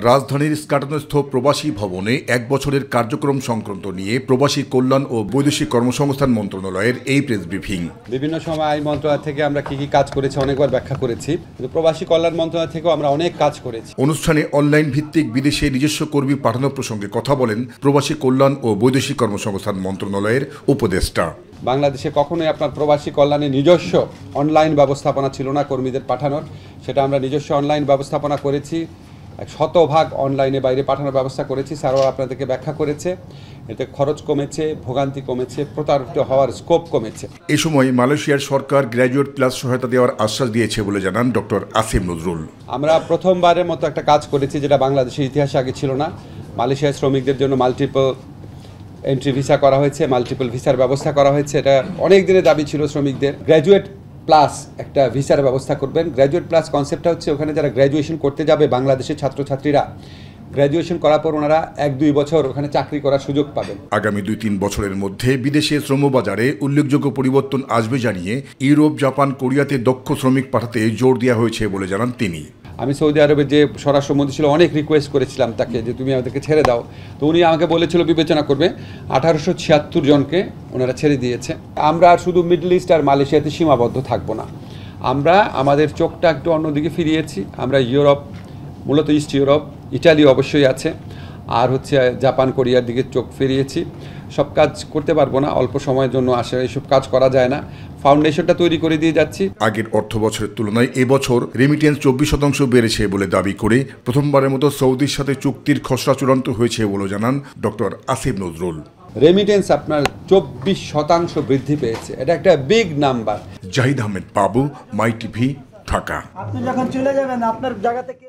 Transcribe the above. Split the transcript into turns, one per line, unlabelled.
রাজধানীর স্কাটনস্থ প্রবাসী ভবনে 1 বছরের কার্যক্রম সংক্রান্ত নিয়ে প্রবাসী কল্যাণ ও বৈদেশিক কর্মসংস্থান মন্ত্রণালয়ের এই প্রেস ব্রিফিং।
বিভিন্ন সময় আইন মন্ত্রণালয় থেকে আমরা কি কাজ করেছি অনেকবার ব্যাখ্যা করেছি, কিন্তু প্রবাসী কল্যাণ মন্ত্রণালয় থেকেও আমরা অনেক কাজ করেছি।
অনুষ্ঠানে অনলাইন ভিত্তিক বিদেশে নিজস্ব কর্মী পাঠানো প্রসঙ্গে কথা বলেন প্রবাসী কল্যাণ ও বৈদেশিক কর্মসংস্থান মন্ত্রণালয়ের উপদেষ্টা।
বাংলাদেশে কখনোই আপনার প্রবাসী কল্যাণে নিজস্ব অনলাইন ব্যবস্থাপনা ছিল না কর্মীদের পাঠানোর, সেটা আমরা নিজস্ব অনলাইন ব্যবস্থাপনা করেছি। 100% অনলাইনে বাইরে পাঠানোর ব্যবস্থা করেছি। স্যারও আপনাদেরকে ব্যাখ্যা করেছে, এতে খরচ কমেছে, ভোগান্তি কমেছে, প্রতারিত হওয়ার স্কোপ কমেছে।
এ সময় মালয়েশিয়ার সরকার গ্র্যাজুয়েট প্লাস সহায়তা দেওয়ার আশ্বাস দিয়েছে বলে জানান ডক্টর আসিম নজরুল।
আমরা প্রথমবারের মতো একটা কাজ করেছি যেটা বাংলাদেশের ইতিহাসে আগে ছিল না। মালয়েশিয়ার শ্রমিকদের জন্য মাল্টিপল এন্ট্রি ভিসা করা হয়েছে, মাল্টিপল ভিসার ব্যবস্থা করা হয়েছে। এটা অনেক দিনের দাবি ছিল শ্রমিকদের। গ্র্যাজুয়েট প্লাস একটা ভিসার ব্যবস্থা করবেন। গ্র্যাজুয়েট প্লাস কনসেপ্টটা হচ্ছে ওখানে যারা গ্র্যাজুয়েশন করতে যাবে বাংলাদেশের ছাত্রছাত্রীরা, গ্র্যাজুয়েশন করার পর ওনারা 1-2 বছর ওখানে চাকরি করার সুযোগ পাবেন।
আগামী 2-3 বছরের মধ্যে বিদেশে শ্রমবাজারে উল্লেখযোগ্য পরিবর্তন আসবে জানিয়ে ইউরোপ, জাপান, কোরিয়াতে দক্ষ শ্রমিক পাঠাতে জোর দেওয়া হয়েছে বলে জানান তিনি।
আমি সৌদি আরবে যে স্বরাষ্ট্রমন্ত্রী ছিল অনেক রিকোয়েস্ট করেছিলাম তাকে যে তুমি আমাদেরকে ছেড়ে দাও, তো উনি আমাকে বলেছিল বিবেচনা করবে। 1876 জনকে ওনারা ছেড়ে দিয়েছে। আমরা আর শুধু মিডল ইস্ট আর মালয়েশিয়াতে সীমাবদ্ধ থাকবো না, আমরা আমাদের চোখটা একটু অন্যদিকে ফিরিয়েছি। আমরা ইউরোপ, মূলত ইস্ট ইউরোপ, ইটালি অবশ্যই আছে, আর হচ্ছে জাপান, কোরিয়ার দিকে চোখ ফিরিয়েছি। সব কাজ করতে পারবো না, অল্প সময়ের জন্য আসে, এইসব কাজ করা যায় না। ফাউন্ডেশনটা তৈরি করে দিয়ে যাচ্ছি।
আগের অর্থ বছরের তুলনায় এবছর রেমিটেন্স 24% বেড়েছে বলে দাবি করে প্রথমবারের মতো সৌদির সাথে চুক্তির খসড়া চূড়ান্ত হয়েছে বলে জানান ডক্টর আসিম নজরুল।
রেমিটেন্স আপনার 24% বৃদ্ধি পেয়েছে, এটা একটা বিগ নাম্বার।
জাহিদ আহমেদ বাবু, মাই টিভি, ঢাকা।
আপনি যখন চলে যাবেন আপনার জায়গা থেকে